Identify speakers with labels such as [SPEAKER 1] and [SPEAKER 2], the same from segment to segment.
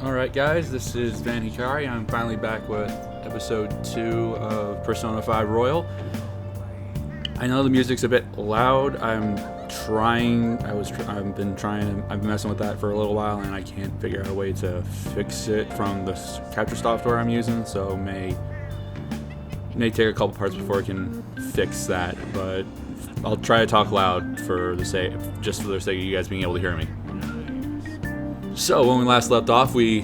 [SPEAKER 1] Alright guys, this is Van Hikari. I'm finally back with episode 2 of Persona 5 Royal. I know the music's a bit loud. I've been messing with that for a little while and I can't figure out a way to fix it from the capture software I'm using, so may take a couple parts before I can fix that, but I'll try to talk loud for the sake of you guys being able to hear me. So, when we last left off, we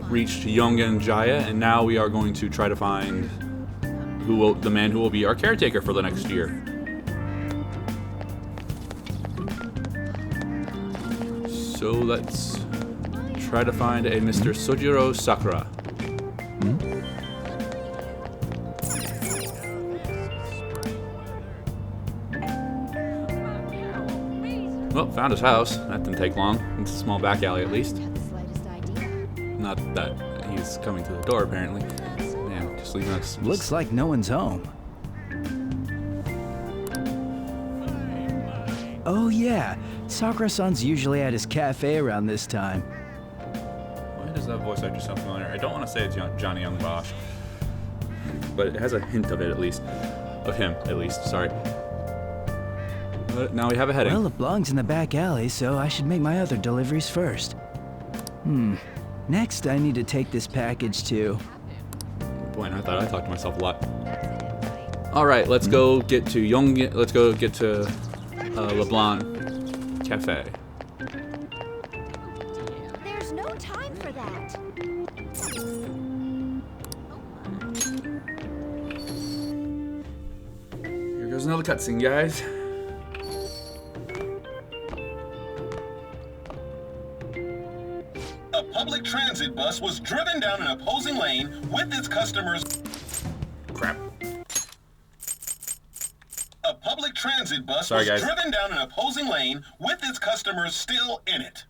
[SPEAKER 1] reached Yongen Jaya, and now we are going to try to find the man who will be our caretaker for the next year. So, let's try to find a Mr. Sojiro Sakura. Well, found his house. That didn't take long. It's a small back alley, at least. Not that he's coming to the door, apparently. Yeah, just leaving us.
[SPEAKER 2] Looks like no one's home. Oh yeah, Sakura-san's usually at his cafe around this time.
[SPEAKER 1] Why does that voice actor sound familiar? I don't want to say it's Johnny Young Bosch, but it has a hint of it, at least. Of him, at least. Sorry. But now we have a heading.
[SPEAKER 2] Well, it belongs in the back alley, so I should make my other deliveries first. Next, I need to take this package to...
[SPEAKER 1] Boy, I thought I talked to myself a lot. All right, let's go get to Yongen. Let's go get to LeBlanc Cafe.
[SPEAKER 3] There's no time for that.
[SPEAKER 1] Here goes another cutscene, guys.
[SPEAKER 4] A public transit bus was driven down an opposing lane with its customers.
[SPEAKER 1] Crap.
[SPEAKER 4] A public transit bus
[SPEAKER 1] Sorry,
[SPEAKER 4] was
[SPEAKER 1] guys.
[SPEAKER 4] driven down an opposing lane with its customers still in it.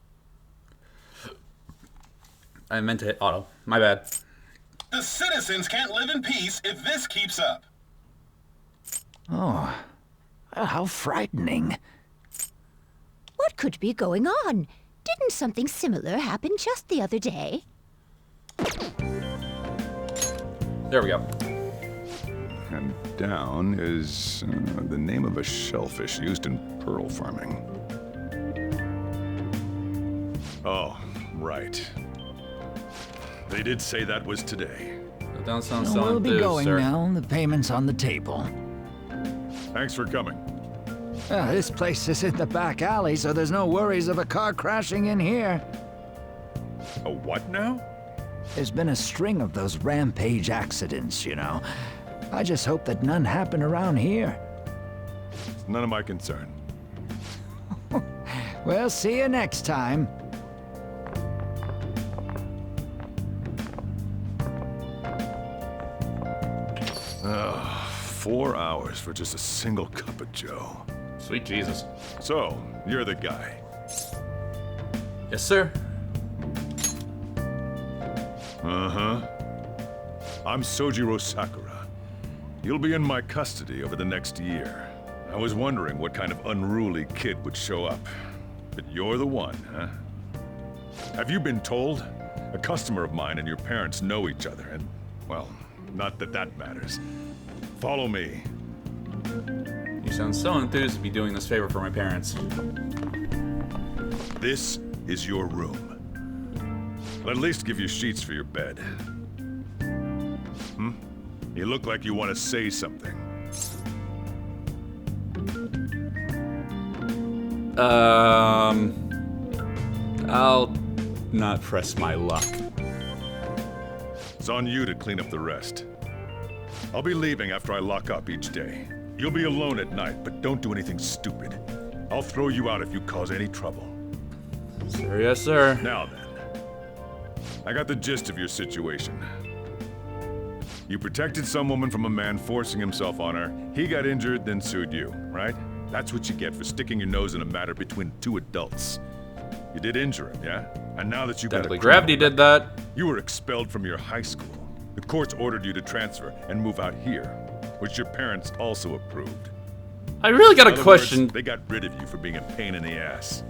[SPEAKER 1] I meant to hit auto. My bad.
[SPEAKER 4] The citizens can't live in peace if this keeps up.
[SPEAKER 2] Oh, how frightening.
[SPEAKER 3] What could be going on? Didn't something similar happen just the other day?
[SPEAKER 1] There we go.
[SPEAKER 5] And down is the name of a shellfish used in pearl farming. Oh, right. They did say that was today.
[SPEAKER 1] The down sound
[SPEAKER 2] Well,
[SPEAKER 1] still
[SPEAKER 2] we'll be
[SPEAKER 1] enthused,
[SPEAKER 2] going
[SPEAKER 1] sir.
[SPEAKER 2] now. The payment's on the table.
[SPEAKER 5] Thanks for coming.
[SPEAKER 2] This place is in the back alley, so there's no worries of a car crashing in here.
[SPEAKER 5] A what now?
[SPEAKER 2] There's been a string of those rampage accidents, you know. I just hope that none happen around here.
[SPEAKER 5] It's none of my concern.
[SPEAKER 2] We'll see you next time.
[SPEAKER 5] Ugh, 4 hours for just a single cup of joe.
[SPEAKER 1] Sweet Jesus.
[SPEAKER 5] So, you're the guy.
[SPEAKER 1] Yes, sir.
[SPEAKER 5] Uh-huh. I'm Sojiro Sakura. You'll be in my custody over the next year. I was wondering what kind of unruly kid would show up. But you're the one, huh? Have you been told? A customer of mine and your parents know each other, and, well, not that that matters. Follow me.
[SPEAKER 1] You sound so enthused to be doing this favor for my parents.
[SPEAKER 5] This is your room. I'll at least give you sheets for your bed. You look like you want to say something.
[SPEAKER 1] I'll not press my luck.
[SPEAKER 5] It's on you to clean up the rest. I'll be leaving after I lock up each day. You'll be alone at night, but don't do anything stupid. I'll throw you out if you cause any trouble.
[SPEAKER 1] Sir, yes, sir.
[SPEAKER 5] Now then, I got the gist of your situation. You protected some woman from a man forcing himself on her. He got injured, then sued you, right? That's what you get for sticking your nose in a matter between two adults. You did injure him, yeah? And now that you got a
[SPEAKER 1] Deadly
[SPEAKER 5] criminal
[SPEAKER 1] Gravity did that.
[SPEAKER 5] You were expelled from your high school. The courts ordered you to transfer and move out here, which your parents also approved.
[SPEAKER 1] I really got
[SPEAKER 5] In
[SPEAKER 1] a
[SPEAKER 5] other
[SPEAKER 1] question.
[SPEAKER 5] words, they got rid of you for being a pain in the ass.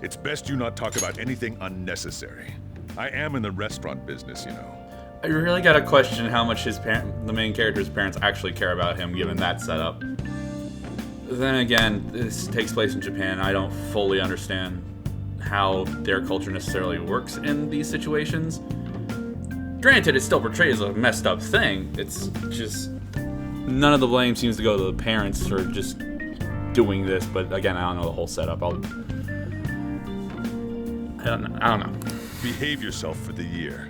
[SPEAKER 5] It's best you not talk about anything unnecessary. I am in the restaurant business, you know.
[SPEAKER 1] I really gotta question how much the main character's parents actually care about him, given that setup. Then again, this takes place in Japan. I don't fully understand how their culture necessarily works in these situations. Granted, it still portrays a messed up thing. It's just none of the blame seems to go to the parents for just doing this. But again, I don't know the whole setup. I don't know.
[SPEAKER 5] Behave yourself for the year.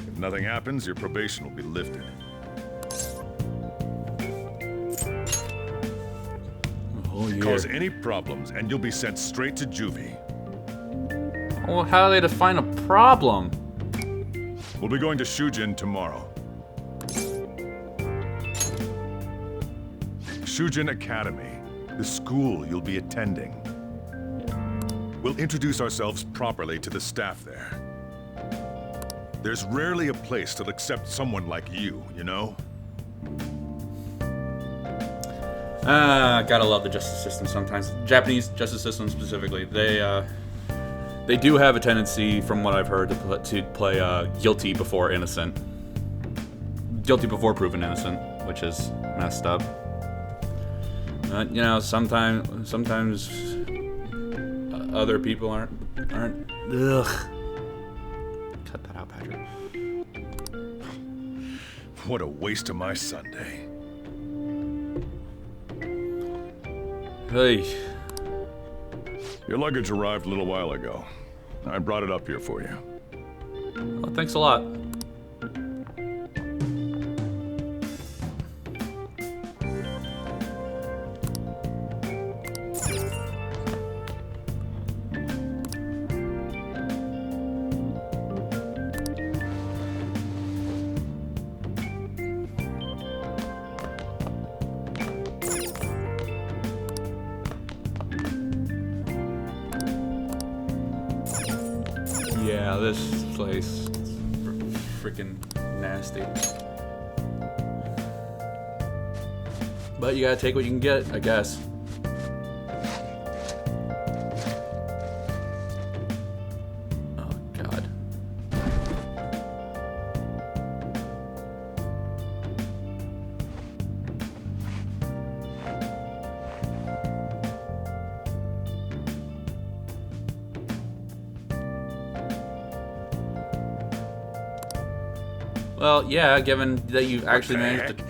[SPEAKER 5] If nothing happens, your probation will be lifted. Cause any problems, and you'll be sent straight to juvie.
[SPEAKER 1] Well, how do they define a problem?
[SPEAKER 5] We'll be going to Shujin tomorrow. Shujin Academy, the school you'll be attending. We'll introduce ourselves properly to the staff there. There's rarely a place that'll accept someone like you know?
[SPEAKER 1] Gotta love the justice system sometimes. Japanese justice system specifically. They do have a tendency, from what I've heard, to play guilty before innocent. Guilty before proven innocent, which is messed up. You know, sometimes other people aren't. Ugh. Cut that out, Patrick.
[SPEAKER 5] What a waste of my Sunday.
[SPEAKER 1] Hey.
[SPEAKER 5] Your luggage arrived a little while ago. I brought it up here for you.
[SPEAKER 1] Well, thanks a lot. Yeah, this place is freaking nasty. But you gotta take what you can get, I guess. Oh, God. Well, yeah, given that you've actually managed to...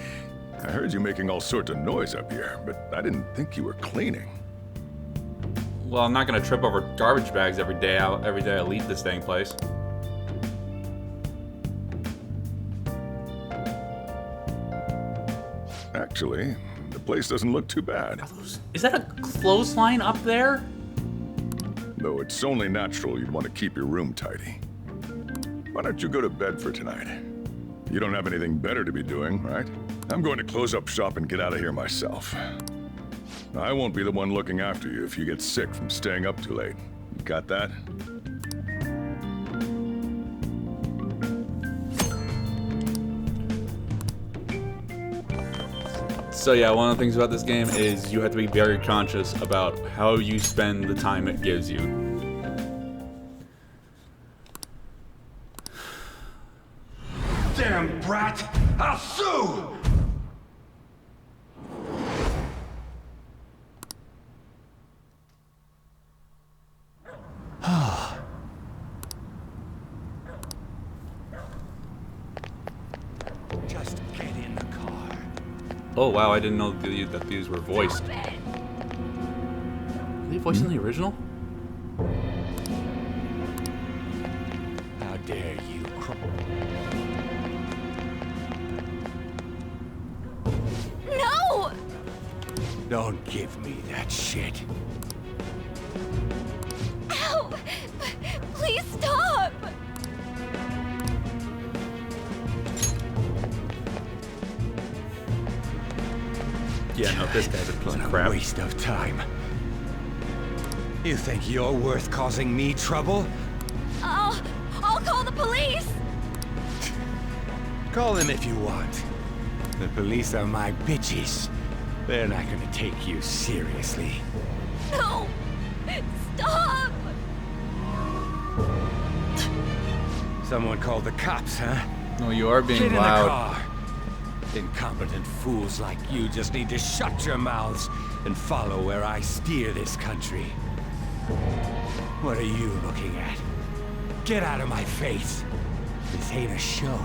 [SPEAKER 5] I heard you making all sorts of noise up here, but I didn't think you were cleaning.
[SPEAKER 1] Well, I'm not gonna trip over garbage bags every day I leave this dang place.
[SPEAKER 5] Actually, the place doesn't look too bad.
[SPEAKER 1] Is that a clothesline up there?
[SPEAKER 5] Though it's only natural you'd want to keep your room tidy. Why don't you go to bed for tonight? You don't have anything better to be doing, right? I'm going to close up shop and get out of here myself. I won't be the one looking after you if you get sick from staying up too late. You got that?
[SPEAKER 1] So yeah, one of the things about this game is you have to be very conscious about how you spend the time it gives you.
[SPEAKER 6] Damn brat! I'll sue! Just get in the car.
[SPEAKER 1] Oh wow, I didn't know that these were voiced. Are they voiced in the original?
[SPEAKER 6] How dare you
[SPEAKER 3] No!
[SPEAKER 6] Don't give me that shit.
[SPEAKER 3] Ow! Please stop!
[SPEAKER 1] Yeah, no, this guy's a piece
[SPEAKER 6] What
[SPEAKER 1] of
[SPEAKER 6] a
[SPEAKER 1] crap.
[SPEAKER 6] waste of time. You think you're worth causing me trouble?
[SPEAKER 3] I'll call the police!
[SPEAKER 6] Call them if you want. The police are my bitches. They're not gonna take you seriously.
[SPEAKER 3] No! Stop!
[SPEAKER 6] Someone called the cops, huh?
[SPEAKER 1] No, you are being
[SPEAKER 6] Get in
[SPEAKER 1] loud.
[SPEAKER 6] the car. Incompetent fools like you just need to shut your mouths and follow where I steer this country. What are you looking at? Get out of my face. This ain't a show.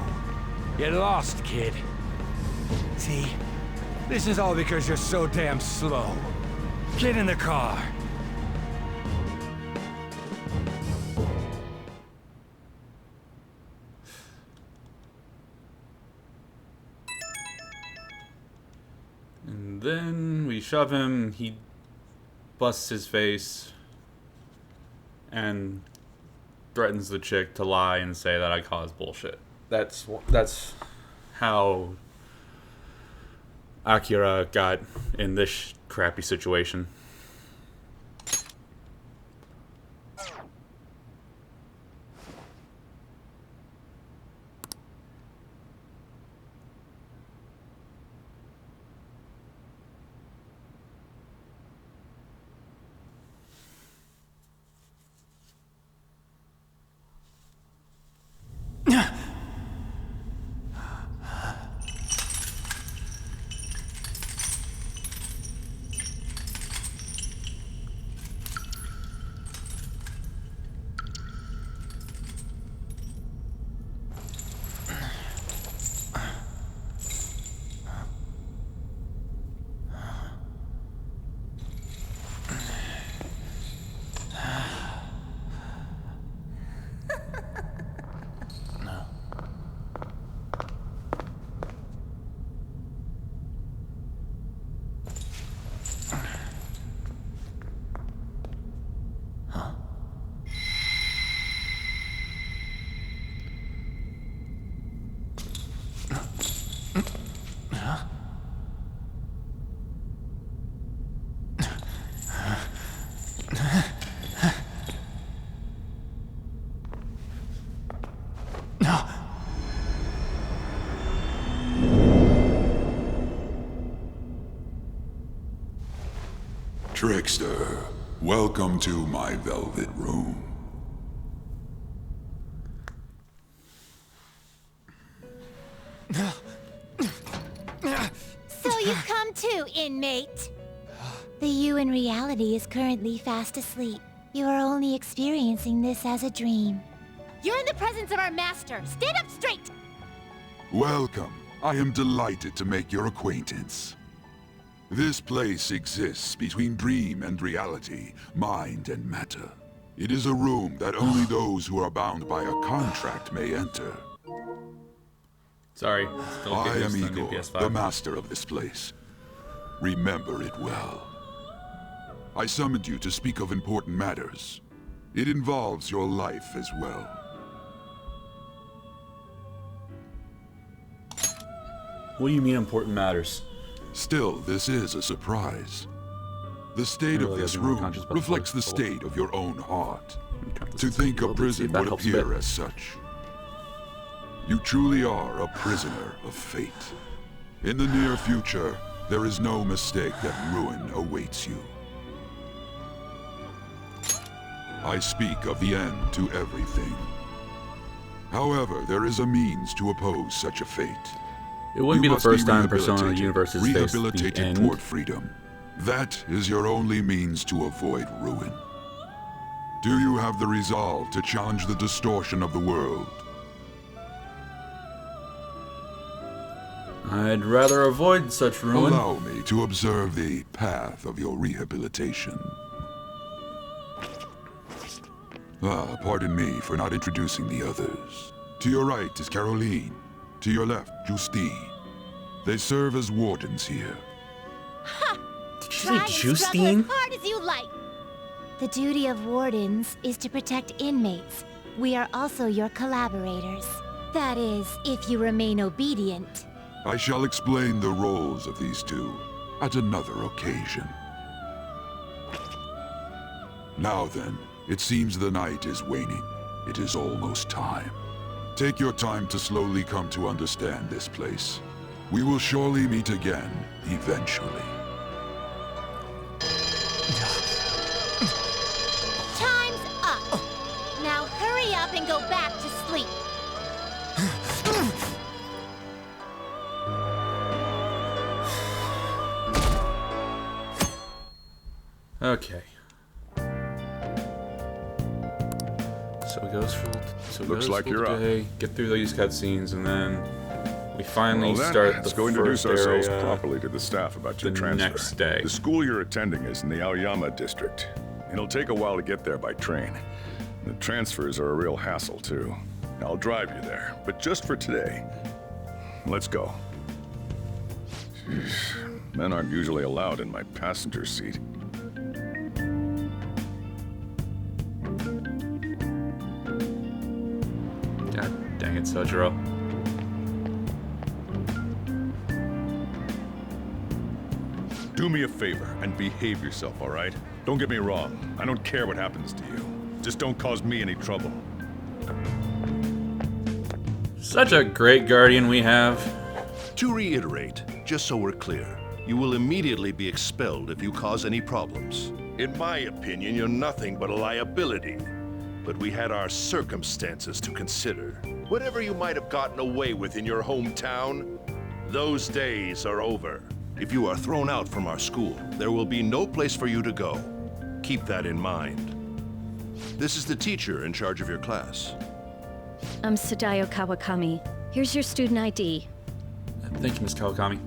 [SPEAKER 6] Get lost, kid. See? This is all because you're so damn slow. Get in the car.
[SPEAKER 1] And then we shove him, he busts his face and threatens the chick to lie and say that I caused bullshit. That's how Akira got in this crappy situation.
[SPEAKER 7] Trickster, welcome to my velvet room.
[SPEAKER 3] So you've come too, inmate. The you in reality is currently fast asleep. You are only experiencing this as a dream. You're in the presence of our master. Stand up straight!
[SPEAKER 7] Welcome. I am delighted to make your acquaintance. This place exists between dream and reality, mind and matter. It is a room that only those who are bound by a contract may enter.
[SPEAKER 1] Sorry. Still
[SPEAKER 7] I
[SPEAKER 1] getting
[SPEAKER 7] am
[SPEAKER 1] used to the new
[SPEAKER 7] Igor,
[SPEAKER 1] PS5.
[SPEAKER 7] the master of this place. Remember it well. I summoned you to speak of important matters. It involves your life as well.
[SPEAKER 1] What do you mean important matters?
[SPEAKER 7] Still, this is a surprise. The state of
[SPEAKER 1] really
[SPEAKER 7] this
[SPEAKER 1] gotta be more
[SPEAKER 7] room
[SPEAKER 1] conscious about the
[SPEAKER 7] reflects the
[SPEAKER 1] voice.
[SPEAKER 7] state of your own heart.
[SPEAKER 1] Turn this
[SPEAKER 7] To
[SPEAKER 1] up
[SPEAKER 7] think
[SPEAKER 1] a
[SPEAKER 7] a
[SPEAKER 1] little bit, see if
[SPEAKER 7] prison
[SPEAKER 1] that
[SPEAKER 7] would
[SPEAKER 1] helps a
[SPEAKER 7] appear
[SPEAKER 1] bit.
[SPEAKER 7] as such. You truly are a prisoner of fate. In the near future, there is no mistake that ruin awaits you. I speak of the end to everything. However, there is a means to oppose such a fate.
[SPEAKER 1] It wouldn't be
[SPEAKER 7] You
[SPEAKER 1] the
[SPEAKER 7] must
[SPEAKER 1] first time Persona
[SPEAKER 7] rehabilitated-
[SPEAKER 1] Universe has faced the
[SPEAKER 7] rehabilitated
[SPEAKER 1] end.
[SPEAKER 7] toward freedom. That is your only means to avoid ruin. Do you have the resolve to challenge the distortion of the world?
[SPEAKER 1] I'd rather avoid such ruin.
[SPEAKER 7] Allow me to observe the path of your rehabilitation. Pardon me for not introducing the others. To your right is Caroline. To your left, Justine. They serve as wardens here.
[SPEAKER 1] Did you
[SPEAKER 3] Try
[SPEAKER 1] say
[SPEAKER 3] and struggle
[SPEAKER 1] Justine?
[SPEAKER 3] as hard as you like. The duty of wardens is to protect inmates. We are also your collaborators. That is, if you remain obedient.
[SPEAKER 7] I shall explain the roles of these two at another occasion. Now then, it seems the night is waning. It is almost time. Take your time to slowly come to understand this place. We will surely meet again, eventually.
[SPEAKER 3] Time's up. Now hurry up and go back to sleep.
[SPEAKER 1] Okay. So it goes for
[SPEAKER 5] Looks like you're up.
[SPEAKER 1] day, get through these cutscenes, and then we finally
[SPEAKER 5] Well then,
[SPEAKER 1] start the
[SPEAKER 5] let's go
[SPEAKER 1] first
[SPEAKER 5] introduce ourselves
[SPEAKER 1] area.
[SPEAKER 5] properly to the staff about your
[SPEAKER 1] the
[SPEAKER 5] transfer.
[SPEAKER 1] next day.
[SPEAKER 5] The school you're attending is in the Aoyama district. It'll take a while to get there by train. The transfers are a real hassle, too. I'll drive you there, but just for today. Let's go. Jeez, men aren't usually allowed in my passenger seat.
[SPEAKER 1] God dang it, Sojiro.
[SPEAKER 5] Do me a favor and behave yourself, all right? Don't get me wrong. I don't care what happens to you. Just don't cause me any trouble.
[SPEAKER 1] Such a great guardian we have.
[SPEAKER 8] To reiterate, just so we're clear, you will immediately be expelled if you cause any problems. In my opinion, you're nothing but a liability. But we had our circumstances to consider. Whatever you might have gotten away with in your hometown, those days are over. If you are thrown out from our school, there will be no place for you to go. Keep that in mind. This is the teacher in charge of your class.
[SPEAKER 9] I'm Sadayo Kawakami. Here's your student ID.
[SPEAKER 1] Thank you, Ms. Kawakami.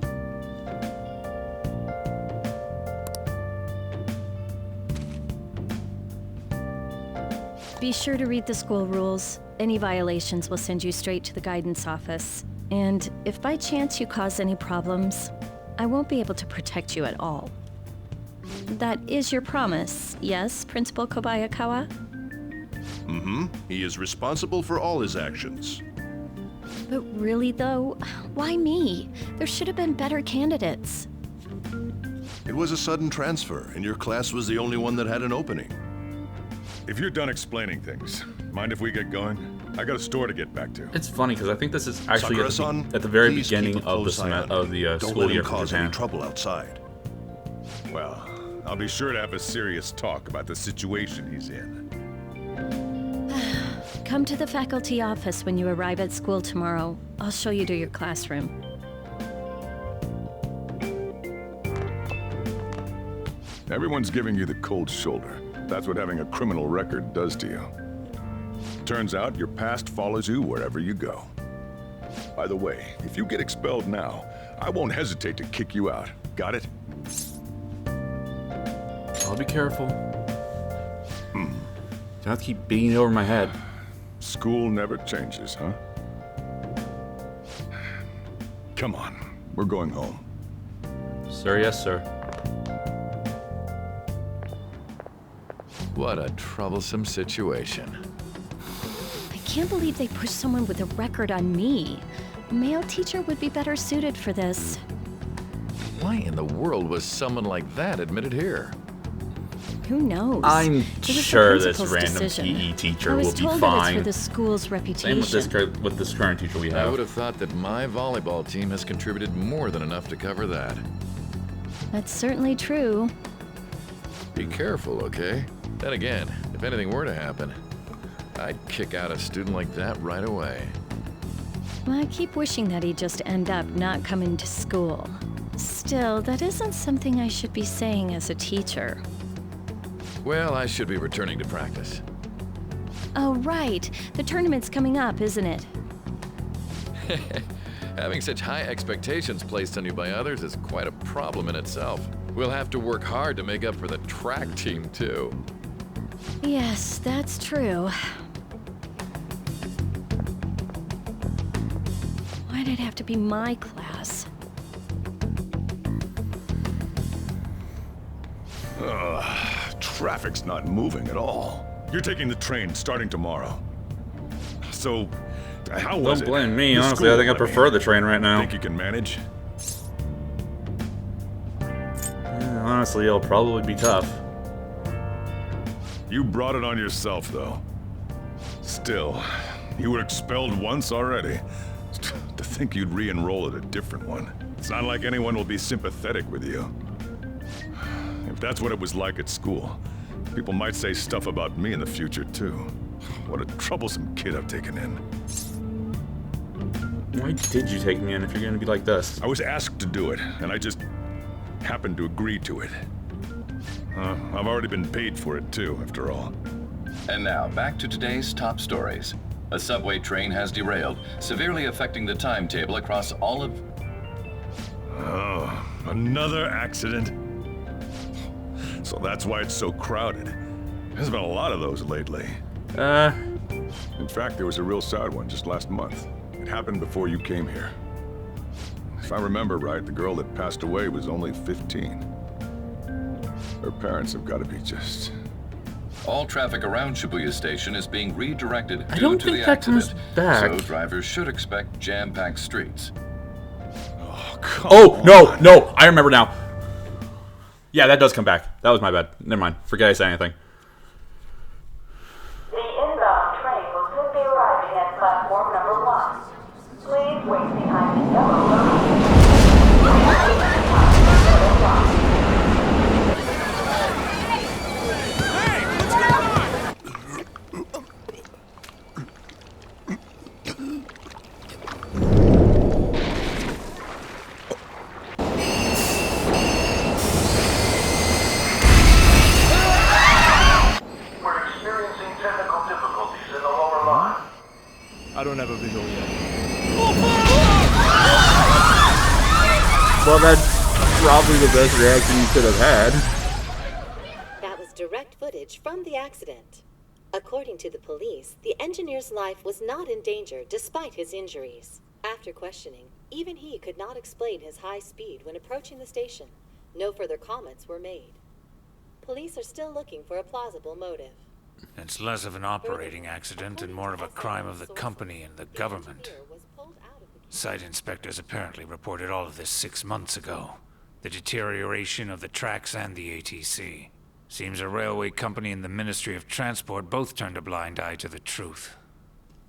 [SPEAKER 9] Be sure to read the school rules. Any violations will send you straight to the guidance office. And if by chance you cause any problems, I won't be able to protect you at all. That is your promise, yes, Principal Kobayakawa?
[SPEAKER 8] Mm-hmm. He is responsible for all his actions.
[SPEAKER 9] But really, though, why me? There should have been better candidates.
[SPEAKER 8] It was a sudden transfer, and your class was the only one that had an opening.
[SPEAKER 5] If you're done explaining things, mind if we get going? I got a store to get back to.
[SPEAKER 1] It's funny because I think this is actually
[SPEAKER 8] Sakura-san,
[SPEAKER 1] at the very
[SPEAKER 8] please
[SPEAKER 1] beginning
[SPEAKER 8] keep a
[SPEAKER 1] of the
[SPEAKER 8] close eye on him. Don't
[SPEAKER 1] school
[SPEAKER 8] let him
[SPEAKER 1] year for
[SPEAKER 8] cause any
[SPEAKER 1] Japan.
[SPEAKER 8] trouble outside.
[SPEAKER 5] Well, I'll be sure to have a serious talk about the situation he's in.
[SPEAKER 9] Come to the faculty office when you arrive at school tomorrow. I'll show you to your classroom.
[SPEAKER 5] Everyone's giving you the cold shoulder. That's what having a criminal record does to you. Turns out your past follows you wherever you go. By the way, if you get expelled now, I won't hesitate to kick you out. Got it?
[SPEAKER 1] I'll be careful. Don't have to keep beating it over my head.
[SPEAKER 5] School never changes, huh? Come on, we're going home.
[SPEAKER 1] Sir, yes, sir.
[SPEAKER 10] What a troublesome situation.
[SPEAKER 9] I can't believe they pushed someone with a record on me. A male teacher would be better suited for this.
[SPEAKER 10] Why in the world was someone like that admitted here?
[SPEAKER 9] Who knows?
[SPEAKER 1] I'm
[SPEAKER 9] It was the
[SPEAKER 1] sure this
[SPEAKER 9] principal's
[SPEAKER 1] random
[SPEAKER 9] decision.
[SPEAKER 1] PE teacher
[SPEAKER 9] I was
[SPEAKER 1] will be
[SPEAKER 9] told that
[SPEAKER 1] fine.
[SPEAKER 9] it's for the school's reputation.
[SPEAKER 1] Same with this current teacher we
[SPEAKER 10] I
[SPEAKER 1] have.
[SPEAKER 10] would have thought that my volleyball team has contributed more than enough to cover that.
[SPEAKER 9] That's certainly true.
[SPEAKER 10] Be careful, okay? Then again, if anything were to happen, I'd kick out a student like that right away.
[SPEAKER 9] Well, I keep wishing that he'd just end up not coming to school. Still, that isn't something I should be saying as a teacher.
[SPEAKER 10] Well, I should be returning to practice.
[SPEAKER 9] Oh, right. The tournament's coming up, isn't it?
[SPEAKER 10] Having such high expectations placed on you by others is quite a problem in itself. We'll have to work hard to make up for the track team, too.
[SPEAKER 9] Yes, that's true. Why'd it have to be my class?
[SPEAKER 5] Traffic's not moving at all. You're taking the train starting tomorrow. So, how was it?
[SPEAKER 1] Don't blame me.
[SPEAKER 5] The
[SPEAKER 1] Honestly, I
[SPEAKER 5] school,
[SPEAKER 1] think I prefer the train right now.
[SPEAKER 5] Think you can manage?
[SPEAKER 1] Honestly, it'll probably be tough.
[SPEAKER 5] You brought it on yourself, though. Still, you were expelled once already. To think you'd re-enroll at a different one. It's not like anyone will be sympathetic with you. If that's what it was like at school, people might say stuff about me in the future, too. What a troublesome kid I've taken in.
[SPEAKER 1] Why did you take me in if you're gonna be like this?
[SPEAKER 5] I was asked to do it, and I just happened to agree to it. I've already been paid for it too, after all.
[SPEAKER 11] And now, back to today's top stories. A subway train has derailed, severely affecting the timetable across all of...
[SPEAKER 5] Oh, another accident? So that's why it's so crowded. There's been a lot of those lately. In fact, there was a real sad one just last month. It happened before you came here. If I remember right, the girl that passed away was only 15. Her parents have got to be just...
[SPEAKER 11] All traffic around Shibuya Station is being redirected
[SPEAKER 1] I
[SPEAKER 11] due
[SPEAKER 1] don't
[SPEAKER 11] to
[SPEAKER 1] think
[SPEAKER 11] the
[SPEAKER 1] that
[SPEAKER 11] accident,
[SPEAKER 1] comes back.
[SPEAKER 11] so drivers should expect jam-packed streets.
[SPEAKER 1] Oh, no, I remember now. Yeah, that does come back. That was my bad. Never mind. Forget I said anything.
[SPEAKER 12] The inbound train will soon be arriving at platform number 1. Please wait behind the yellow line.
[SPEAKER 13] I don't have a visual yet.
[SPEAKER 1] Well, that's probably the best reaction you could have had.
[SPEAKER 14] That was direct footage from the accident. According to the police, the engineer's life was not in danger despite his injuries. After questioning, even he could not explain his high speed when approaching the station. No further comments were made. Police are still looking for a plausible motive.
[SPEAKER 15] It's less of an operating accident and more of a crime of the company and the government. Site inspectors apparently reported all of this 6 months ago. The deterioration of the tracks and the ATC. Seems a railway company and the Ministry of Transport both turned a blind eye to the truth.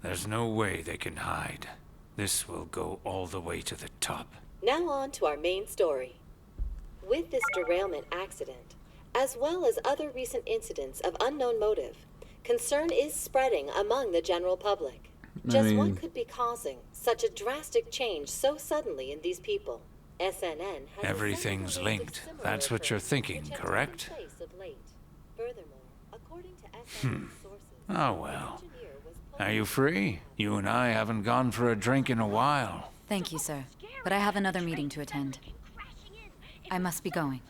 [SPEAKER 15] There's no way they can hide. This will go all the way to the top.
[SPEAKER 14] Now on to our main story. With this derailment accident, as well as other recent incidents of unknown motive, concern is spreading among the general public. Just what could be causing such a drastic change so suddenly in these people? SNN has
[SPEAKER 15] everything's linked. That's what you're thinking, correct? Oh well. Are you free? You and I haven't gone for a drink in a while.
[SPEAKER 16] Thank you, sir. But I have another meeting to attend. I must be going.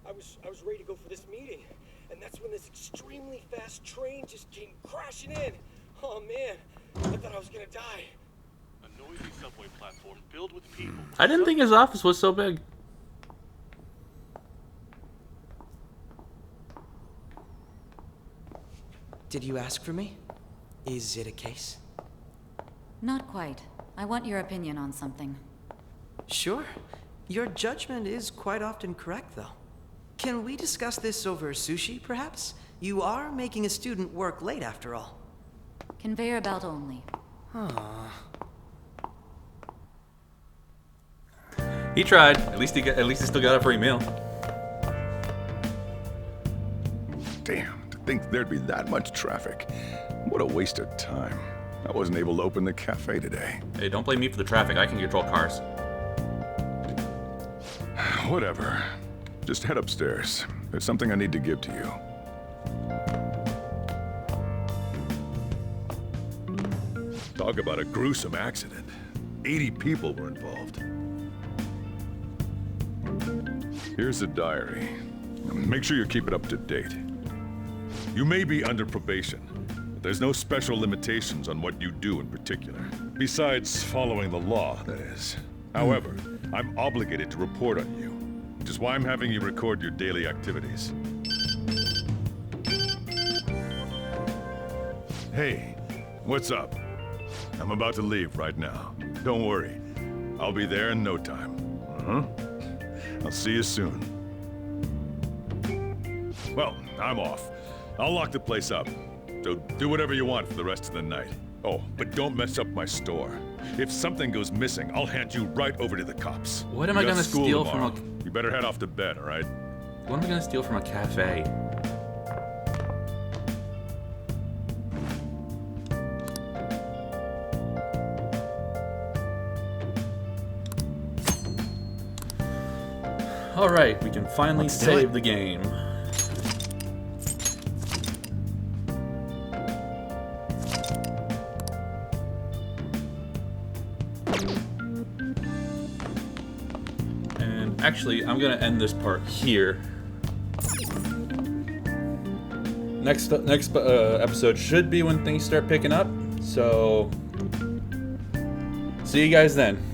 [SPEAKER 13] I was ready to go for this meeting, and that's when this extremely fast train just came crashing in. Oh man, I thought I was gonna die.
[SPEAKER 17] A noisy subway platform filled with people.
[SPEAKER 1] I didn't think his office was so big.
[SPEAKER 18] Did you ask for me? Is it a case?
[SPEAKER 16] Not quite. I want your opinion on something.
[SPEAKER 18] Sure. Your judgment is quite often correct, though. Can we discuss this over sushi, perhaps? You are making a student work late, after all.
[SPEAKER 16] Conveyor belt only.
[SPEAKER 1] He tried. At least he still got a free meal.
[SPEAKER 5] Damn, to think there'd be that much traffic. What a waste of time. I wasn't able to open the cafe today.
[SPEAKER 1] Hey, don't blame me for the traffic. I can control cars.
[SPEAKER 5] Whatever. Just head upstairs. There's something I need to give to you. Talk about a gruesome accident. 80 people were involved. Here's the diary. Make sure you keep it up to date. You may be under probation, but there's no special limitations on what you do in particular. Besides following the law, that is. However, I'm obligated to report on you, which is why I'm having you record your daily activities. Hey, what's up? I'm about to leave right now. Don't worry. I'll be there in no time. I'll see you soon. Well, I'm off. I'll lock the place up. So do whatever you want for the rest of the night. Oh, but don't mess up my store. If something goes missing, I'll hand you right over to the cops.
[SPEAKER 1] What am I gonna steal from a...
[SPEAKER 5] You better head off to bed, all right?
[SPEAKER 1] What am I gonna steal from a cafe? Alright, we can finally save the game. And actually, I'm gonna end this part here. Next episode should be when things start picking up, so see you guys then.